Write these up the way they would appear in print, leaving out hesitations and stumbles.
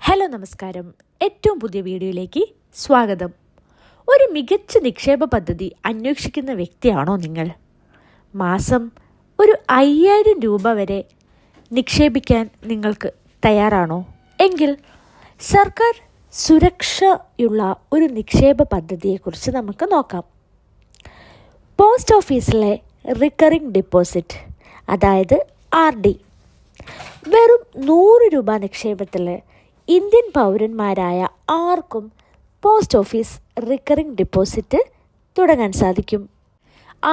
Hello നമസ്കാരം. ഏറ്റവും പുതിയ വീഡിയോയിലേക്ക് സ്വാഗതം. ഒരു മികച്ച നിക്ഷേപ പദ്ധതി അന്വേഷിക്കുന്ന വ്യക്തിയാണോ നിങ്ങൾ? മാസം ഒരു 5000 രൂപ വരെ നിക്ഷേപിക്കാൻ നിങ്ങൾക്ക് തയ്യാറാണോ? എങ്കിൽ സർക്കാർ സുരക്ഷയുള്ള ഒരു നിക്ഷേപ പദ്ധതിയെക്കുറിച്ച് നമുക്ക് നോക്കാം. പോസ്റ്റ് ഓഫീസിലെ റിക്കറിംഗ് ഡെപ്പോസിറ്റ്, അതായത് RD. വെറും 100 രൂപ നിക്ഷേപത്തിൽ ഇന്ത്യൻ പൗരന്മാരായ ആർക്കും പോസ്റ്റ് ഓഫീസ് റിക്കറിംഗ് ഡെപ്പോസിറ്റ് തുടങ്ങാൻ സാധിക്കും.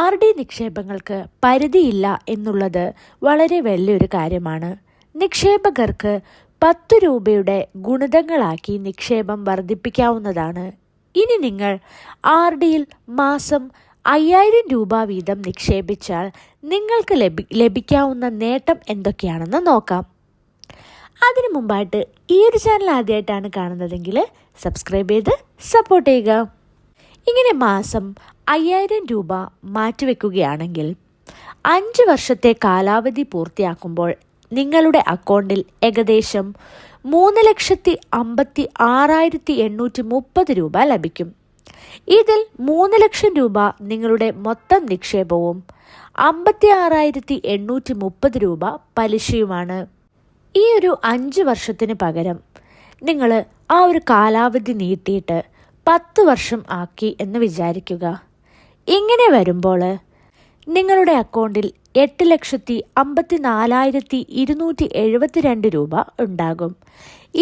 RD നിക്ഷേപങ്ങൾക്ക് പരിധിയില്ല എന്നുള്ളത് വളരെ വലിയൊരു കാര്യമാണ്. നിക്ഷേപകർക്ക് 10 രൂപയുടെ ഗുണിതങ്ങളാക്കി നിക്ഷേപം വർദ്ധിപ്പിക്കാവുന്നതാണ്. ഇനി നിങ്ങൾ RDയിൽ മാസം 5000 രൂപ വീതം നിക്ഷേപിച്ചാൽ നിങ്ങൾക്ക് ലഭിക്കാവുന്ന നേട്ടം എന്തൊക്കെയാണെന്ന് നോക്കാം. അതിനു മുമ്പായിട്ട് ഈ ഒരു ചാനൽ ആദ്യമായിട്ടാണ് കാണുന്നതെങ്കിൽ സബ്സ്ക്രൈബ് ചെയ്ത് സപ്പോർട്ട് ചെയ്യുക. ഇങ്ങനെ മാസം 5000 രൂപ മാറ്റിവെക്കുകയാണെങ്കിൽ 5 വർഷത്തെ കാലാവധി പൂർത്തിയാക്കുമ്പോൾ നിങ്ങളുടെ അക്കൗണ്ടിൽ ഏകദേശം 3,56,830 രൂപ ലഭിക്കും. ഇതിൽ 3 ലക്ഷം രൂപ നിങ്ങളുടെ മൊത്തം നിക്ഷേപവും 56,830 രൂപ പലിശയുമാണ്. ഈ ഒരു 5 വർഷത്തിന് പകരം നിങ്ങൾ ആ ഒരു കാലാവധി നീട്ടിയിട്ട് 10 വർഷം ആക്കി എന്ന് വിചാരിക്കുക. ഇങ്ങനെ വരുമ്പോൾ നിങ്ങളുടെ അക്കൗണ്ടിൽ 8,54,272 രൂപ ഉണ്ടാകും.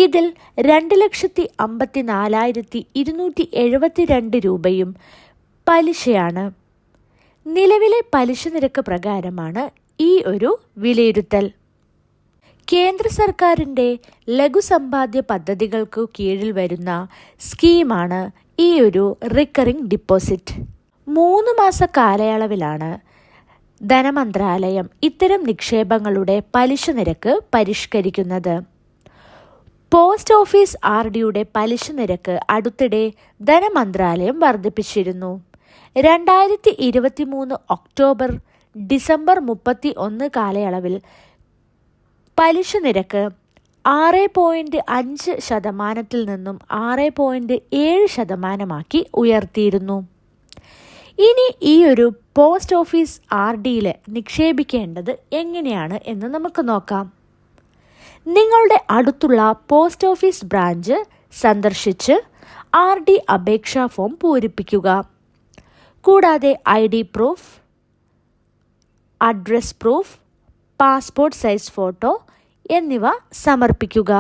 ഇതിൽ 2,54,272 രൂപയും പലിശയാണ്. നിലവിലെ പലിശ നിരക്ക് പ്രകാരമാണ് ഈ ഒരു വിലയിരുത്തൽ. കേന്ദ്ര സർക്കാരിൻ്റെ ലഘുസമ്പാദ്യ പദ്ധതികൾക്കു കീഴിൽ വരുന്ന സ്കീമാണ് ഈ ഒരു റിക്കറിംഗ് ഡിപ്പോസിറ്റ്. 3 മാസ കാലയളവിലാണ് ധനമന്ത്രാലയം ഇത്തരം നിക്ഷേപങ്ങളുടെ പലിശ നിരക്ക് പരിഷ്കരിക്കുന്നത്. പോസ്റ്റ് ഓഫീസ് RDയുടെ പലിശ നിരക്ക് അടുത്തിടെ ധനമന്ത്രാലയം വർദ്ധിപ്പിച്ചിരുന്നു. 2023 ഒക്ടോബർ ഡിസംബർ 31 കാലയളവിൽ പലിശ നിരക്ക് 6.5% നിന്നും 6.7% ഉയർത്തിയിരുന്നു. ഇനി ഈ ഒരു പോസ്റ്റ് ഓഫീസ് RDയിൽ നിക്ഷേപിക്കേണ്ടത് എങ്ങനെയാണ് എന്ന് നമുക്ക് നോക്കാം. നിങ്ങളുടെ അടുത്തുള്ള പോസ്റ്റ് ഓഫീസ് ബ്രാഞ്ച് സന്ദർശിച്ച് RD അപേക്ഷാ ഫോം പൂരിപ്പിക്കുക. കൂടാതെ ID proof, address proof, passport size photo എന്നിവ സമർപ്പിക്കുക.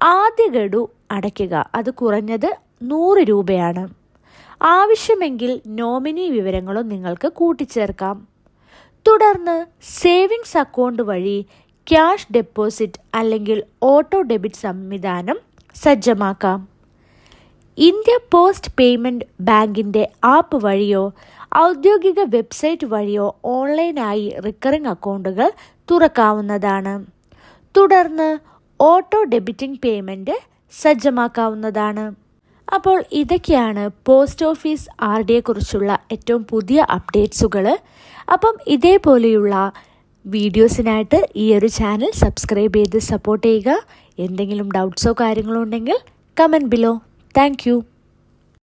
ആദ്യ ഗഡു അടയ്ക്കുക. അത് കുറഞ്ഞത് 100 രൂപയാണ്. ആവശ്യമെങ്കിൽ നോമിനി വിവരങ്ങളും നിങ്ങൾക്ക് കൂട്ടിച്ചേർക്കാം. തുടർന്ന് സേവിങ്സ് അക്കൗണ്ട് വഴി ക്യാഷ് ഡെപ്പോസിറ്റ് അല്ലെങ്കിൽ ഓട്ടോ ഡെബിറ്റ് സംവിധാനം സജ്ജമാക്കാം. ഇന്ത്യ പോസ്റ്റ് പേയ്മെൻറ്റ് ബാങ്കിൻ്റെ ആപ്പ് വഴിയോ ഔദ്യോഗിക വെബ്സൈറ്റ് വഴിയോ ഓൺലൈനായി റിക്കറിംഗ് അക്കൗണ്ടുകൾ തുറക്കാവുന്നതാണ്. തുടർന്ന് ഓട്ടോ ഡെബിറ്റിംഗ് പേയ്മെൻറ്റ് സജ്ജമാക്കാവുന്നതാണ്. അപ്പോൾ ഇതൊക്കെയാണ് പോസ്റ്റ് ഓഫീസ് RDയെക്കുറിച്ചുള്ള ഏറ്റവും പുതിയ അപ്ഡേറ്റ്സുകൾ. അപ്പം ഇതേപോലെയുള്ള വീഡിയോസിനായിട്ട് ഈ ഒരു ചാനൽ സബ്സ്ക്രൈബ് ചെയ്ത് സപ്പോർട്ട് ചെയ്യുക. എന്തെങ്കിലും ഡൗട്ട്സോ കാര്യങ്ങളോ ഉണ്ടെങ്കിൽ കമൻറ്റ് ബിലോ. Thank you.